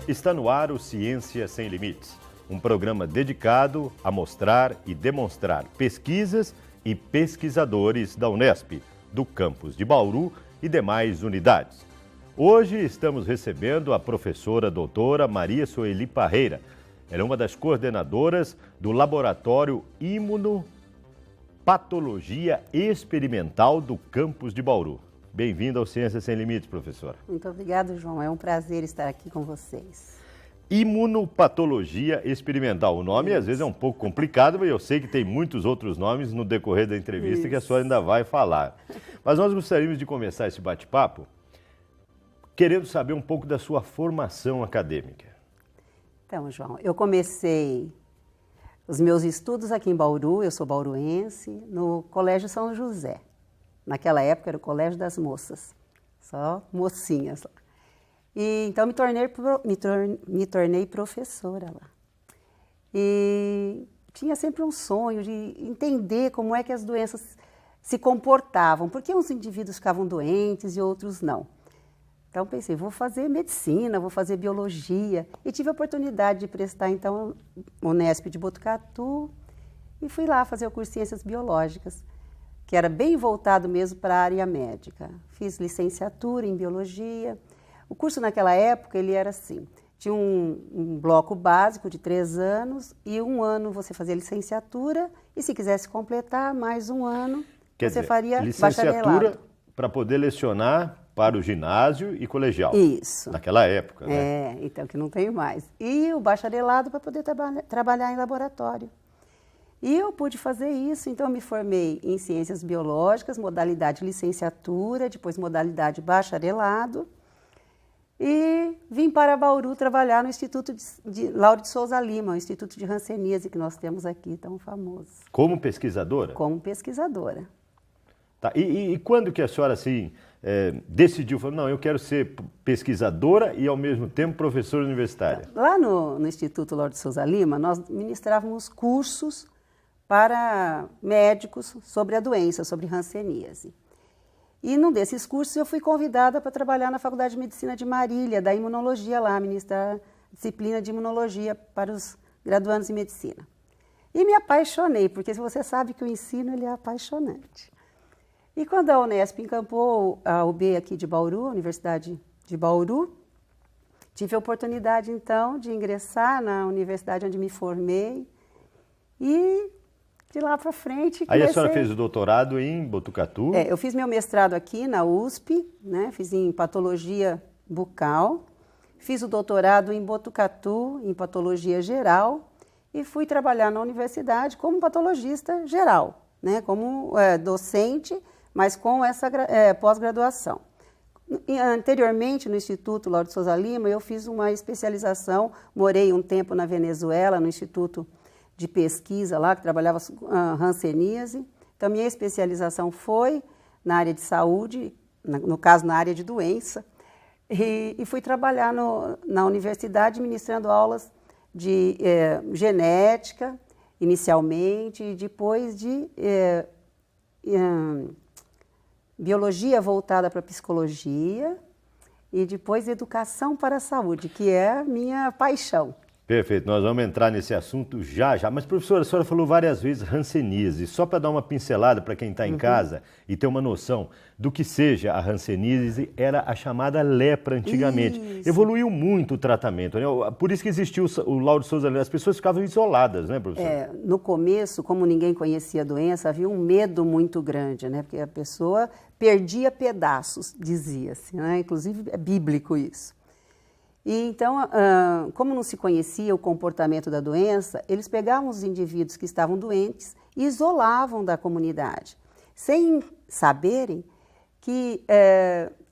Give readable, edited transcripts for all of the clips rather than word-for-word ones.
Está no ar o Ciência Sem Limites, um programa dedicado a mostrar e demonstrar pesquisas e pesquisadores da Unesp, do campus de Bauru e demais unidades. Hoje estamos recebendo a professora doutora Maria Sueli Parreira. Ela é uma das coordenadoras do Laboratório Imunopatologia Experimental do campus de Bauru. Bem-vindo ao Ciência Sem Limites, professora. Muito obrigada, João. É um prazer estar aqui com vocês. Imunopatologia experimental. O nome às vezes é um pouco complicado, mas eu sei que tem muitos outros nomes no decorrer da entrevista que a senhora ainda vai falar. Mas nós gostaríamos de começar esse bate-papo querendo saber um pouco da sua formação acadêmica. Então, João, eu comecei os meus estudos aqui em Bauru, eu sou bauruense, no Colégio São José. Naquela época era o Colégio das Moças, só mocinhas lá. E, então me tornei professora lá. E tinha sempre um sonho de entender como é que as doenças se comportavam, porque uns indivíduos ficavam doentes e outros não. Então pensei, vou fazer medicina, vou fazer biologia. E tive a oportunidade de prestar então o Unesp de Botucatu e fui lá fazer o curso de Ciências Biológicas, que era bem voltado mesmo para a área médica. Fiz licenciatura em biologia. O curso naquela época, ele era assim, tinha um bloco básico de 3 anos e 1 ano você fazia licenciatura e se quisesse completar mais 1 ano, você faria licenciatura bacharelado. Para poder lecionar para o ginásio e colegial. Isso. Naquela época, né? É, então que não tenho mais. E o bacharelado para poder trabalhar em laboratório. E eu pude fazer isso, então eu me formei em Ciências Biológicas, modalidade licenciatura, depois modalidade bacharelado, e vim para Bauru trabalhar no Instituto de Lauro de Souza Lima, o Instituto de Hanseníase que nós temos aqui, tão famoso. Como pesquisadora? Como pesquisadora. Tá. E quando que a senhora assim, decidiu, falou, não, eu quero ser pesquisadora e ao mesmo tempo professora universitária? Lá no Instituto Lauro de Souza Lima, nós ministrávamos cursos para médicos sobre a doença, sobre hanseníase. E num desses cursos eu fui convidada para trabalhar na Faculdade de Medicina de Marília, da imunologia lá, ministrar a disciplina de imunologia para os graduandos em medicina. E me apaixonei, porque você sabe que o ensino ele é apaixonante. E quando a Unesp encampou a UB aqui de Bauru, a Universidade de Bauru, tive a oportunidade então de ingressar na universidade onde me formei e de lá para frente... Aí a senhora fez o doutorado em Botucatu? Eu fiz meu mestrado aqui na USP, né? Fiz em patologia bucal, fiz o doutorado em Botucatu, em patologia geral, e fui trabalhar na universidade como patologista geral, né? Como docente, mas com essa pós-graduação. Anteriormente, no Instituto Lauro de Souza Lima, eu fiz uma especialização, morei um tempo na Venezuela, no Instituto de pesquisa lá, que trabalhava hanseníase. Então, minha especialização foi na área de saúde, no caso, na área de doença, e fui trabalhar na universidade ministrando aulas de genética, inicialmente, e depois de biologia voltada para psicologia, e depois educação para a saúde, que é a minha paixão. Perfeito, nós vamos entrar nesse assunto já. Mas, professora, a senhora falou várias vezes hanseníase. Só para dar uma pincelada para quem está em casa e ter uma noção do que seja a hanseníase, era a chamada lepra antigamente. Isso. Evoluiu muito o tratamento, né? Por isso que existiu o Lauro de Souza Lima. As pessoas ficavam isoladas, né, professora? No começo, como ninguém conhecia a doença, havia um medo muito grande, né? Porque a pessoa perdia pedaços, dizia-se, né? Inclusive é bíblico isso. E então, como não se conhecia o comportamento da doença, eles pegavam os indivíduos que estavam doentes e isolavam da comunidade, sem saberem que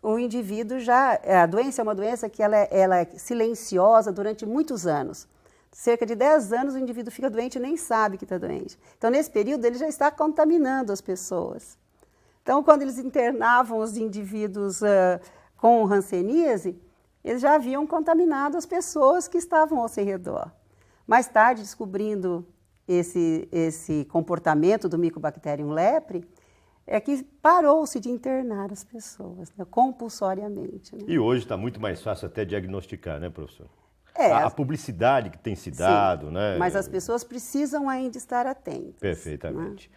o indivíduo a doença é uma doença que ela é silenciosa durante muitos anos. Cerca de 10 anos o indivíduo fica doente e nem sabe que está doente. Então, nesse período, ele já está contaminando as pessoas. Então, quando eles internavam os indivíduos com hanseníase, eles já haviam contaminado as pessoas que estavam ao seu redor. Mais tarde, descobrindo esse comportamento do Mycobacterium lepre, é que parou-se de internar as pessoas, né, compulsoriamente. Né? E hoje está muito mais fácil até diagnosticar, né, professor? É, A publicidade que tem se dado, né? Mas as pessoas precisam ainda estar atentas. Perfeitamente. Né?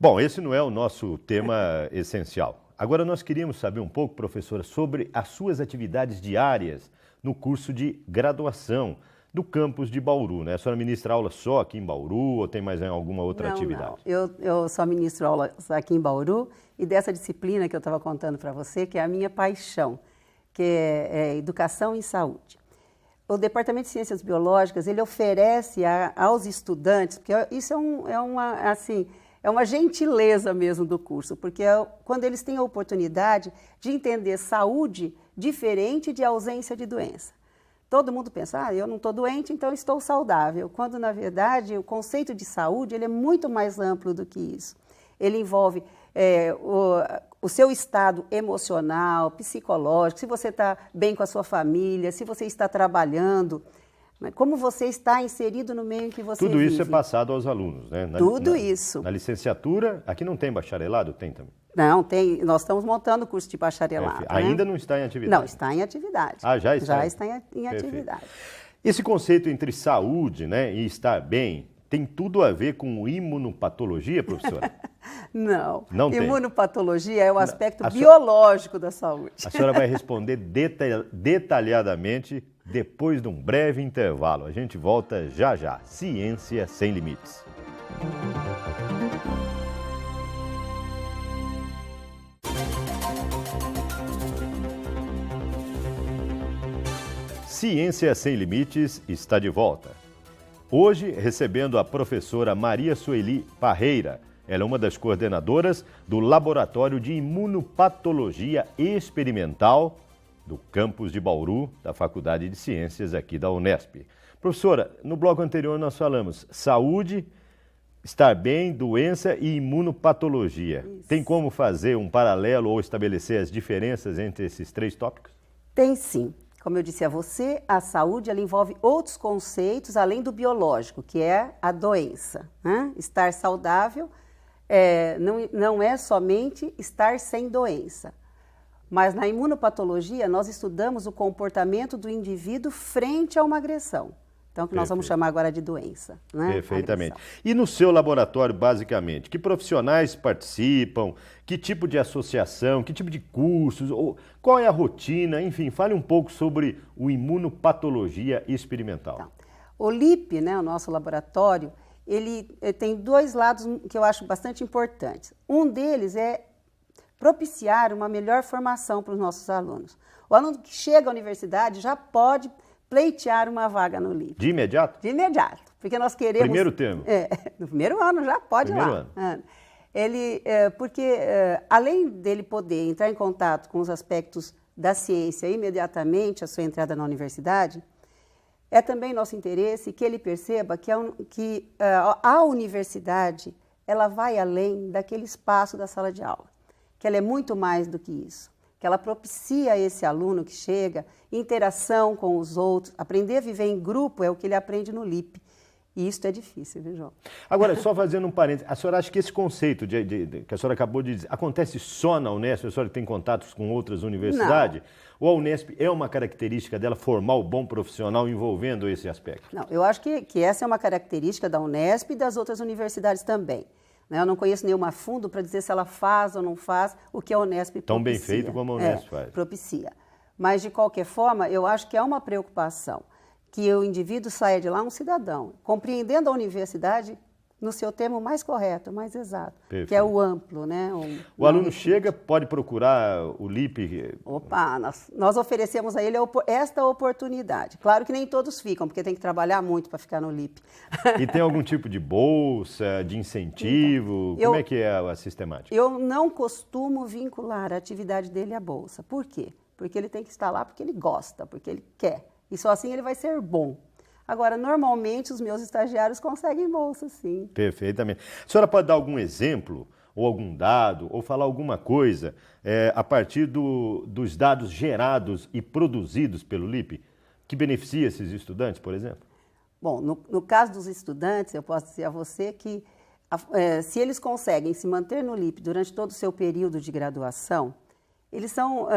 Bom, esse não é o nosso tema essencial. Agora nós queríamos saber um pouco, professora, sobre as suas atividades diárias no curso de graduação do campus de Bauru, né? A senhora ministra aula só aqui em Bauru ou tem mais alguma outra atividade? Não. Eu só ministro aula aqui em Bauru e dessa disciplina que eu estava contando para você, que é a minha paixão, que é Educação em Saúde. O Departamento de Ciências Biológicas, ele oferece aos estudantes, porque isso é uma gentileza mesmo do curso, porque quando eles têm a oportunidade de entender saúde diferente de ausência de doença. Todo mundo pensa, eu não estou doente, então estou saudável, quando na verdade o conceito de saúde ele é muito mais amplo do que isso. Ele envolve o seu estado emocional, psicológico, se você está bem com a sua família, se você está trabalhando, como você está inserido no meio em que você Tudo vive. isso é passado aos alunos, né? Tudo isso. Na licenciatura, aqui não tem bacharelado? Tem também? Não, tem. Nós estamos montando o curso de bacharelado. Ainda não está em atividade? Não, está em atividade. Já está? Já está em atividade. Esse conceito entre saúde, né, e estar bem tem tudo a ver com imunopatologia, professora? Não. Não tem. Imunopatologia é o aspecto biológico da saúde. A senhora vai responder detalhadamente depois de um breve intervalo. A gente volta já já. Ciência Sem Limites. Ciência Sem Limites está de volta. Hoje, recebendo a professora Maria Sueli Parreira. Ela é uma das coordenadoras do Laboratório de Imunopatologia Experimental do campus de Bauru, da Faculdade de Ciências aqui da Unesp. Professora, no bloco anterior nós falamos saúde, estar bem, doença e imunopatologia. Isso. Tem como fazer um paralelo ou estabelecer as diferenças entre esses três tópicos? Tem sim. Como eu disse a você, a saúde ela envolve outros conceitos além do biológico, que é a doença. Né? Estar saudável não é somente estar sem doença. Mas na imunopatologia nós estudamos o comportamento do indivíduo frente a uma agressão. Então, que nós vamos chamar agora de doença. Né? Perfeitamente. E no seu laboratório, basicamente, que profissionais participam, que tipo de associação, que tipo de cursos, qual é a rotina, enfim, fale um pouco sobre o imunopatologia experimental. Então, o LIP, né, o nosso laboratório, ele tem dois lados que eu acho bastante importantes. Um deles é propiciar uma melhor formação para os nossos alunos. O aluno que chega à universidade já pode pleitear uma vaga no LIP. De imediato? De imediato, porque nós queremos... Primeiro termo? No primeiro ano já pode ir lá. Ano. Além dele poder entrar em contato com os aspectos da ciência imediatamente à sua entrada na universidade, é também nosso interesse que ele perceba que a universidade ela vai além daquele espaço da sala de aula, que ela é muito mais do que isso, que ela propicia a esse aluno que chega interação com os outros, aprender a viver em grupo é o que ele aprende no LIP. E isso é difícil, viu, João? Agora, só fazendo um parênteses, a senhora acha que esse conceito que a senhora acabou de dizer, acontece só na Unesp? A senhora tem contatos com outras universidades? Não. Ou a Unesp é uma característica dela formar o bom profissional envolvendo esse aspecto? Não, eu acho que essa é uma característica da Unesp e das outras universidades também. Eu não conheço nenhuma fundo para dizer se ela faz ou não faz o que a Unesp propicia. Tão bem feito como a Unesp faz. Propicia. Mas, de qualquer forma, eu acho que é uma preocupação que o indivíduo saia de lá um cidadão, compreendendo a universidade no seu termo mais correto, mais exato, Perfeito. Que é o amplo, né? O aluno chega, pode procurar o LIP? Opa, nós oferecemos a ele esta oportunidade. Claro que nem todos ficam, porque tem que trabalhar muito para ficar no LIP. E tem algum tipo de bolsa, de incentivo? Então, como é que é a sistemática? Eu não costumo vincular a atividade dele à bolsa. Por quê? Porque ele tem que estar lá porque ele gosta, porque ele quer. E só assim ele vai ser bom. Agora, normalmente, os meus estagiários conseguem bolsa, sim. Perfeitamente. A senhora pode dar algum exemplo ou algum dado, ou falar alguma coisa a partir dos dados gerados e produzidos pelo LIP, que beneficia esses estudantes, por exemplo? Bom, no caso dos estudantes, eu posso dizer a você que se eles conseguem se manter no LIP durante todo o seu período de graduação, eles são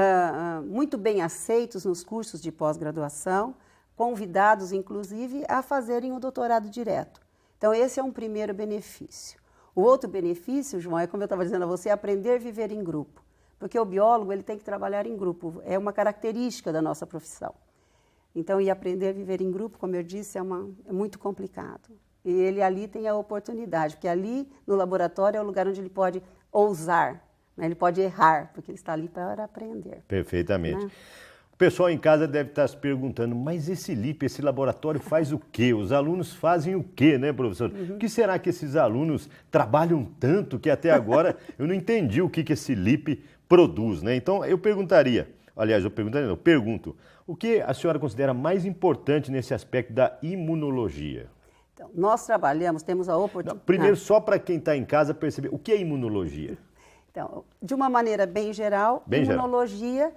muito bem aceitos nos cursos de pós-graduação, convidados, inclusive, a fazerem o doutorado direto. Então, esse é um primeiro benefício. O outro benefício, João, é como eu estava dizendo a você, aprender a viver em grupo. Porque o biólogo ele tem que trabalhar em grupo, é uma característica da nossa profissão. Então, e aprender a viver em grupo, como eu disse, é muito complicado. E ele ali tem a oportunidade, porque ali no laboratório é o lugar onde ele pode ousar, né? Ele pode errar, porque ele está ali para aprender. Perfeitamente. Né? O pessoal em casa deve estar se perguntando, mas esse LIP, esse laboratório faz o quê? Os alunos fazem o quê, né, professor? O que será que esses alunos trabalham tanto que até agora eu não entendi o que esse LIP produz, né? Então, eu perguntaria, aliás, eu pergunto, o que a senhora considera mais importante nesse aspecto da imunologia? Então, nós trabalhamos, temos a oportunidade... Primeiro, só para quem está em casa perceber, o que é imunologia? Então, de uma maneira bem geral, imunologia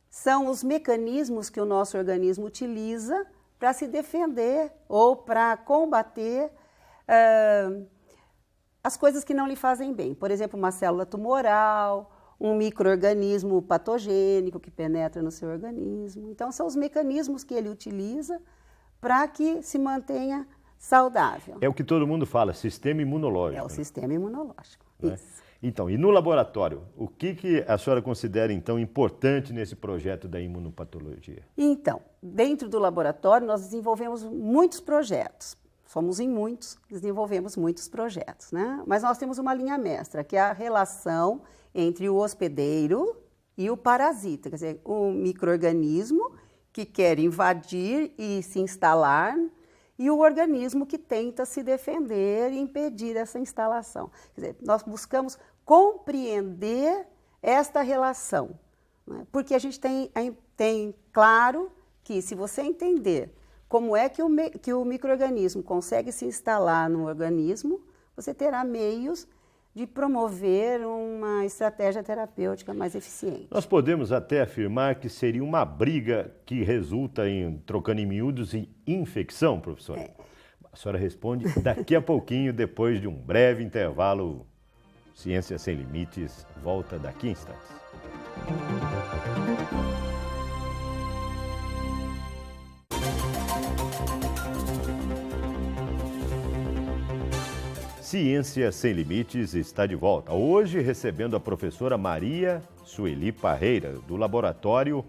são os mecanismos que o nosso organismo utiliza para se defender ou para combater as coisas que não lhe fazem bem. Por exemplo, uma célula tumoral, um micro-organismo patogênico que penetra no seu organismo. Então, são os mecanismos que ele utiliza para que se mantenha saudável. É o que todo mundo fala, sistema imunológico. É o sistema imunológico, né? Isso. Então, e no laboratório, o que a senhora considera, então, importante nesse projeto da imunopatologia? Então, dentro do laboratório, nós desenvolvemos muitos projetos. Somos em muitos, desenvolvemos muitos projetos, né? Mas nós temos uma linha mestra, que é a relação entre o hospedeiro e o parasita, quer dizer, o micro-organismo que quer invadir e se instalar e o organismo que tenta se defender e impedir essa instalação. Quer dizer, nós buscamos compreender esta relação, né? Porque a gente tem claro que se você entender como é que o micro-organismo consegue se instalar no organismo, você terá meios de promover uma estratégia terapêutica mais eficiente. Nós podemos até afirmar que seria uma briga que resulta trocando em miúdos, em infecção, professora? A senhora responde daqui a pouquinho, depois de um breve intervalo. Ciência Sem Limites volta daqui a instantes. Ciência Sem Limites está de volta. Hoje recebendo a professora Maria Sueli Parreira, do Laboratório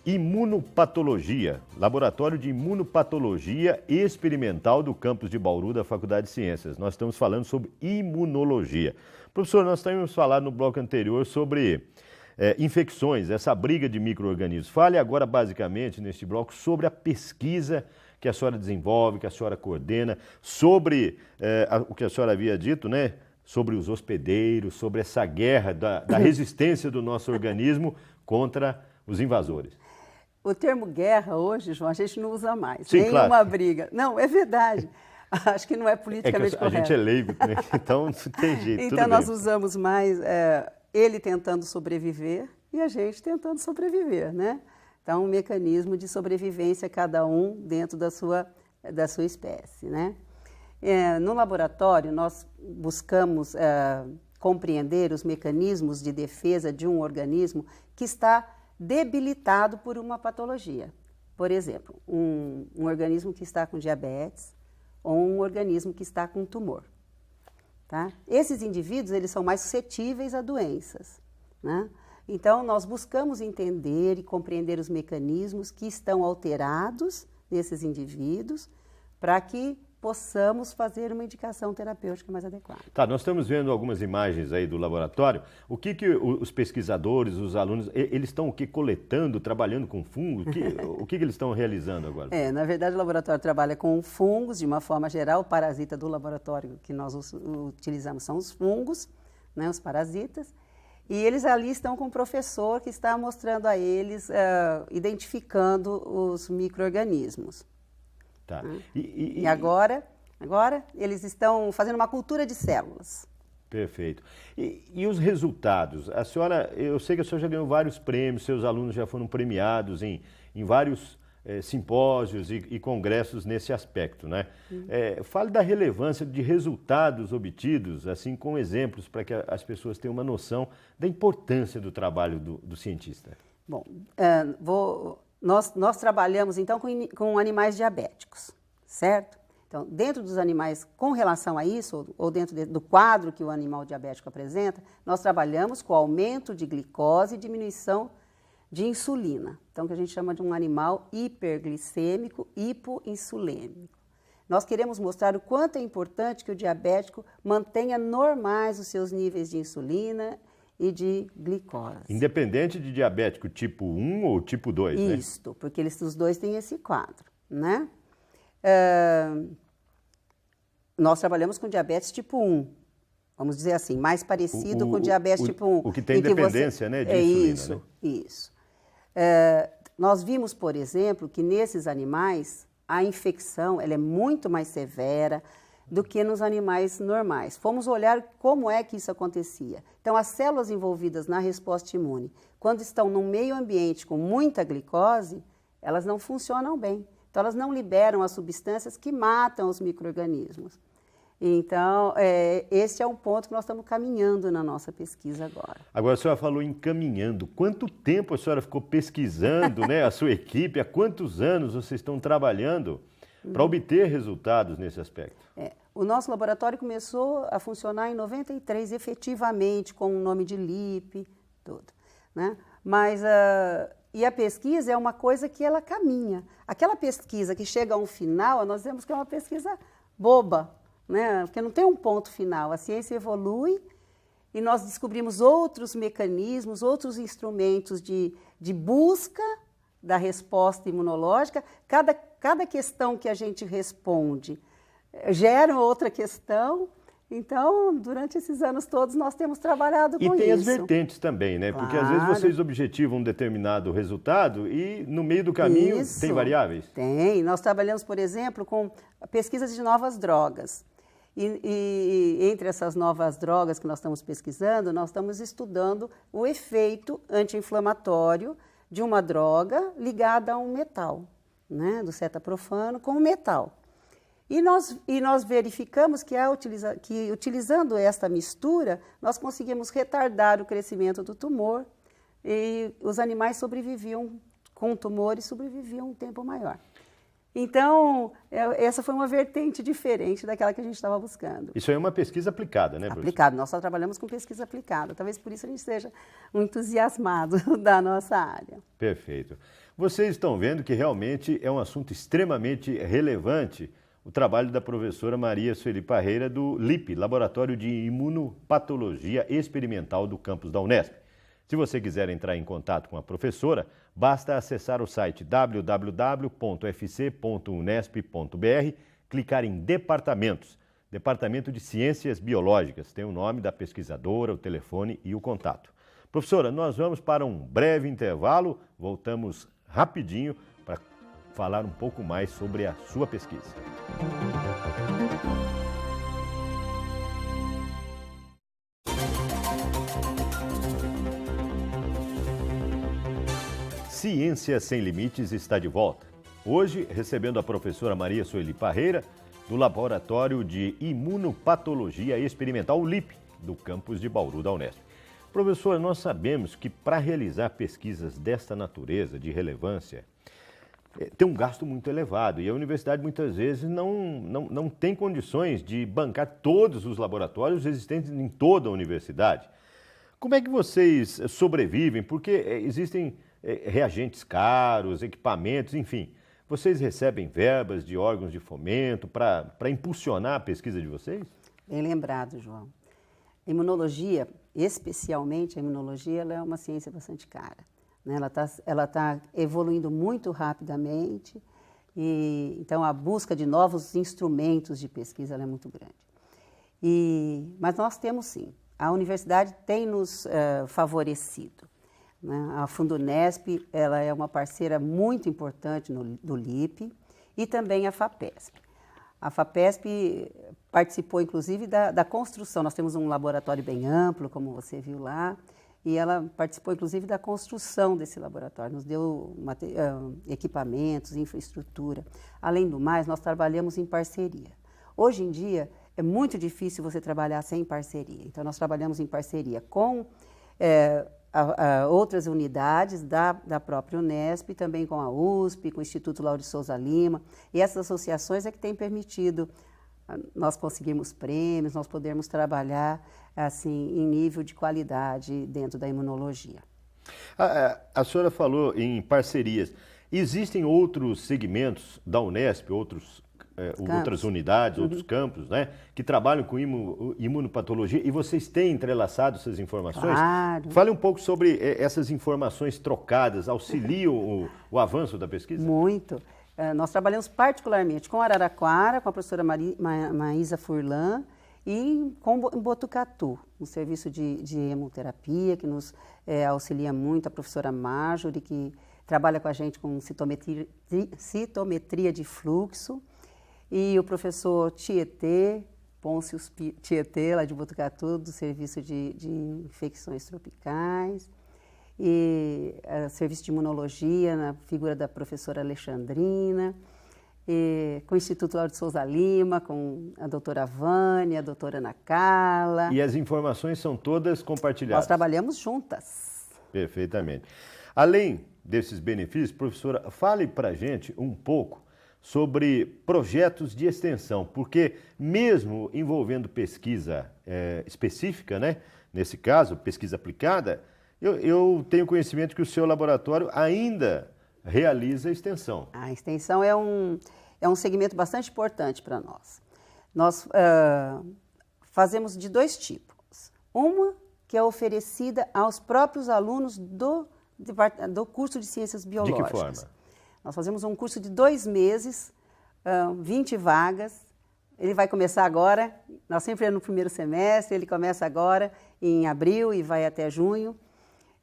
Imunopatologia, Laboratório de Imunopatologia Experimental do campus de Bauru da Faculdade de Ciências. Nós estamos falando sobre imunologia. Professor, nós tínhamos falado no bloco anterior sobre infecções, essa briga de micro-organismos. Fale agora, basicamente, neste bloco, sobre a pesquisa que a senhora desenvolve, que a senhora coordena, sobre o que a senhora havia dito, né? Sobre os hospedeiros, sobre essa guerra da resistência do nosso organismo contra os invasores. O termo guerra hoje, João, a gente não usa mais. Sim, nem claro. uma briga. Não, é verdade. Acho que não é politicamente correto. A gente é leigo, né? Então não tem jeito. Então nós usamos mais ele tentando sobreviver e a gente tentando sobreviver, né? Então, um mecanismo de sobrevivência, cada um dentro da sua espécie, né? No laboratório, nós buscamos compreender os mecanismos de defesa de um organismo que está debilitado por uma patologia. Por exemplo, um organismo que está com diabetes ou um organismo que está com tumor. Tá? Esses indivíduos eles são mais suscetíveis a doenças, né? Então, nós buscamos entender e compreender os mecanismos que estão alterados nesses indivíduos para que possamos fazer uma indicação terapêutica mais adequada. Tá, nós estamos vendo algumas imagens aí do laboratório. O que os pesquisadores, os alunos, eles estão o que coletando, trabalhando com fungos? O que eles estão realizando agora? Na verdade, o laboratório trabalha com fungos, de uma forma geral. O parasita do laboratório que nós utilizamos são os fungos, né, os parasitas. E eles ali estão com um professor que está mostrando a eles, identificando os micro-organismos. Tá. E agora eles estão fazendo uma cultura de células. Perfeito. E os resultados? A senhora, eu sei que a senhora já ganhou vários prêmios, seus alunos já foram premiados em vários simpósios e congressos nesse aspecto, né? Fale da relevância de resultados obtidos, assim, com exemplos, para que as pessoas tenham uma noção da importância do trabalho do cientista. Bom, nós trabalhamos, então, com animais diabéticos, certo? Então, dentro dos animais, com relação a isso, ou dentro do quadro que o animal diabético apresenta, nós trabalhamos com aumento de glicose e diminuição de insulina. Então, que a gente chama de um animal hiperglicêmico, hipoinsulêmico. Nós queremos mostrar o quanto é importante que o diabético mantenha normais os seus níveis de insulina e de glicose. Independente de diabético tipo 1 ou tipo 2, né? Isto, porque os dois têm esse quadro, né? Nós trabalhamos com diabetes tipo 1, vamos dizer assim, mais parecido com o diabetes tipo 1. O que tem dependência, né, de insulina. Isso. Nós vimos, por exemplo, que nesses animais a infecção ela é muito mais severa do que nos animais normais. Fomos olhar como é que isso acontecia. Então, as células envolvidas na resposta imune, quando estão num meio ambiente com muita glicose, elas não funcionam bem. Então, elas não liberam as substâncias que matam os micro-organismos. Então, esse é um ponto que nós estamos caminhando na nossa pesquisa agora. Agora, a senhora falou em caminhando. Quanto tempo a senhora ficou pesquisando, né, a sua equipe? Há quantos anos vocês estão trabalhando para obter resultados nesse aspecto? O nosso laboratório começou a funcionar em 93, efetivamente, com o nome de LIP, tudo, né? Mas, e a pesquisa é uma coisa que ela caminha. Aquela pesquisa que chega a um final, nós vemos que é uma pesquisa boba, né? Porque não tem um ponto final. A ciência evolui e nós descobrimos outros mecanismos, outros instrumentos de busca da resposta imunológica. Cada questão que a gente responde gera outra questão. Então, durante esses anos todos, nós temos trabalhado com isso. E tem as vertentes também, né? Claro. Porque às vezes vocês objetivam um determinado resultado e no meio do caminho tem variáveis. Tem. Nós trabalhamos, por exemplo, com pesquisas de novas drogas. E entre essas novas drogas que nós estamos pesquisando, nós estamos estudando o efeito anti-inflamatório de uma droga ligada a um metal, né? Do cetaprofano com o metal. E nós verificamos que utilizando esta mistura, nós conseguimos retardar o crescimento do tumor e os animais sobreviviam com tumores, sobreviviam um tempo maior. Então, essa foi uma vertente diferente daquela que a gente estava buscando. Isso aí é uma pesquisa aplicada, né, professor? Aplicado, nós só trabalhamos com pesquisa aplicada. Talvez por isso a gente seja um entusiasmado da nossa área. Perfeito. Vocês estão vendo que realmente é um assunto extremamente relevante o trabalho da professora Maria Sueli Parreira do LIP, Laboratório de Imunopatologia Experimental do campus da Unesp. Se você quiser entrar em contato com a professora, basta acessar o site www.fc.unesp.br, clicar em Departamentos, Departamento de Ciências Biológicas, tem o nome da pesquisadora, o telefone e o contato. Professora, nós vamos para um breve intervalo, voltamos rapidinho para falar um pouco mais sobre a sua pesquisa. Ciência Sem Limites está de volta. Hoje, recebendo a professora Maria Sueli Parreira, do Laboratório de Imunopatologia Experimental, o LIP, do campus de Bauru da Unesp. Professora, nós sabemos que para realizar pesquisas desta natureza, de relevância, tem um gasto muito elevado e a universidade muitas vezes não tem condições de bancar todos os laboratórios existentes em toda a universidade. Como é que vocês sobrevivem? Porque existem reagentes caros, equipamentos, enfim. Vocês recebem verbas de órgãos de fomento para impulsionar a pesquisa de vocês? Bem lembrado, João. A imunologia, especialmente a imunologia, ela é uma ciência bastante cara. Né? Ela tá evoluindo muito rapidamente, e então a busca de novos instrumentos de pesquisa ela é muito grande. Mas nós temos sim, a universidade tem nos favorecido. Né? A Fundunesp ela é uma parceira muito importante do LIP e também a FAPESP. A FAPESP participou, inclusive, da construção. Nós temos um laboratório bem amplo, como você viu lá, e ela participou, inclusive, da construção desse laboratório. Nos deu equipamentos, infraestrutura. Além do mais, nós trabalhamos em parceria. Hoje em dia, é muito difícil você trabalhar sem parceria. Então, nós trabalhamos em parceria com outras unidades da própria Unesp, também com a USP, com o Instituto Lauro de Souza Lima. E essas associações é que têm permitido nós conseguirmos prêmios, nós podermos trabalhar assim em nível de qualidade dentro da imunologia. A senhora falou em parcerias. Existem outros segmentos da Unesp, outras unidades, outros campos, né, que trabalham com imunopatologia e vocês têm entrelaçado essas informações? Claro. Fale um pouco sobre essas informações trocadas, auxiliam o avanço da pesquisa? Muito. Nós trabalhamos particularmente com Araraquara, com a professora Maísa Furlan e com Botucatu, um serviço de hemoterapia que nos auxilia muito, a professora Marjorie, que trabalha com a gente com citometria de fluxo, e o professor Tietê, Pôncio Tietê, lá de Botucatu, do serviço de infecções tropicais, e serviço de imunologia, na figura da professora Alexandrina, e com o Instituto Lauro de Souza Lima, com a doutora Vânia, a doutora Ana Carla. E as informações são todas compartilhadas? Nós trabalhamos juntas. Perfeitamente. Além desses benefícios, professora, fale para a gente um pouco sobre projetos de extensão, porque mesmo envolvendo pesquisa específica, né, nesse caso, pesquisa aplicada, eu tenho conhecimento que o seu laboratório ainda realiza extensão. A extensão é um segmento bastante importante para nós. Nós fazemos de dois tipos. Uma que é oferecida aos próprios alunos do curso de Ciências Biológicas. De que forma? Nós fazemos um curso de 2 meses, 20 vagas. Ele vai começar agora, nós sempre é no primeiro semestre, ele começa agora em abril e vai até junho.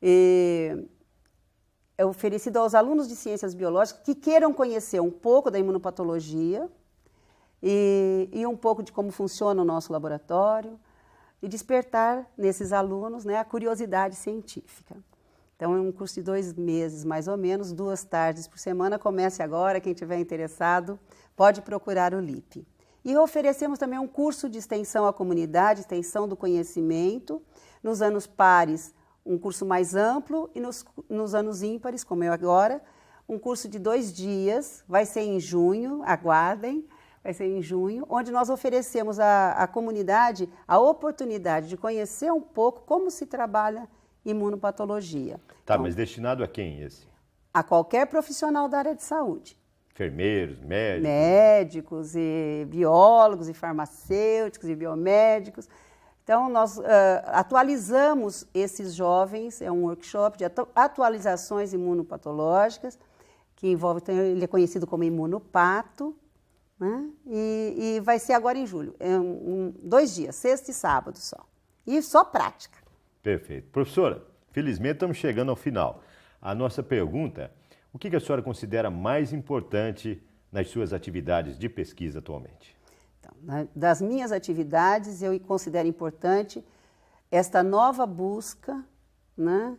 E é oferecido aos alunos de Ciências Biológicas que queiram conhecer um pouco da imunopatologia e um pouco de como funciona o nosso laboratório e despertar nesses alunos, né, a curiosidade científica. Então, é um curso de 2 meses, mais ou menos, 2 tardes por semana. Comece agora, quem estiver interessado pode procurar o LIP. E oferecemos também um curso de extensão à comunidade, extensão do conhecimento, nos anos pares, um curso mais amplo, e nos anos ímpares, como eu agora, um curso de 2 dias, vai ser em junho, aguardem, vai ser em junho, onde nós oferecemos à comunidade a oportunidade de conhecer um pouco como se trabalha imunopatologia. Tá, então, mas destinado a quem esse? A qualquer profissional da área de saúde. Enfermeiros, médicos? Médicos, e biólogos, e farmacêuticos, e biomédicos. Então, nós atualizamos esses jovens, é um workshop de atualizações imunopatológicas, que envolve, ele é conhecido como imunopato, né? E vai ser agora em julho, 2 dias, sexta e sábado só. E só prática. Perfeito. Professora, felizmente estamos chegando ao final. A nossa pergunta, o que a senhora considera mais importante nas suas atividades de pesquisa atualmente? Então, das minhas atividades, eu considero importante esta nova busca, né,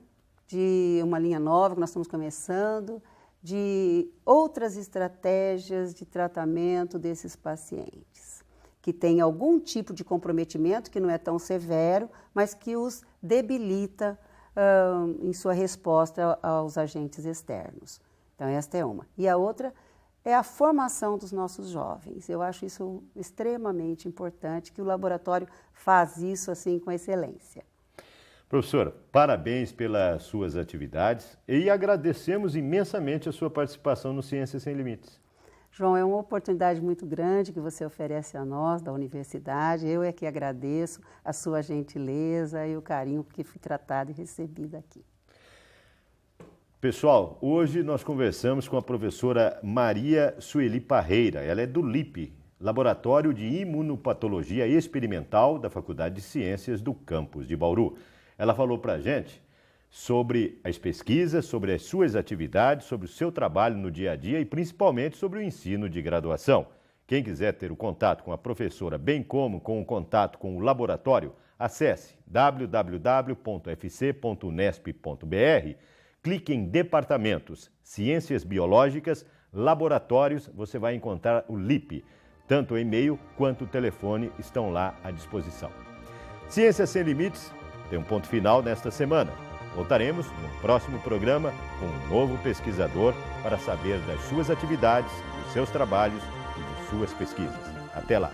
de uma linha nova que nós estamos começando, de outras estratégias de tratamento desses pacientes, que têm algum tipo de comprometimento que não é tão severo, mas que os debilita em sua resposta aos agentes externos. Então, esta é uma. E a outra é a formação dos nossos jovens. Eu acho isso extremamente importante, que o laboratório faz isso assim com excelência. Professora, parabéns pelas suas atividades e agradecemos imensamente a sua participação no Ciências Sem Limites. João, é uma oportunidade muito grande que você oferece a nós, da universidade. Eu é que agradeço a sua gentileza e o carinho que fui tratada e recebida aqui. Pessoal, hoje nós conversamos com a professora Maria Sueli Parreira. Ela é do LIP, Laboratório de Imunopatologia Experimental da Faculdade de Ciências do campus de Bauru. Ela falou para a gente sobre as pesquisas, sobre as suas atividades, sobre o seu trabalho no dia a dia e principalmente sobre o ensino de graduação. Quem quiser ter o contato com a professora, bem como com o contato com o laboratório, acesse www.fc.unesp.br, clique em Departamentos, Ciências Biológicas, Laboratórios, você vai encontrar o LIP. Tanto o e-mail quanto o telefone estão lá à disposição. Ciências Sem Limites tem um ponto final nesta semana. Voltaremos no próximo programa com um novo pesquisador para saber das suas atividades, dos seus trabalhos e de suas pesquisas. Até lá!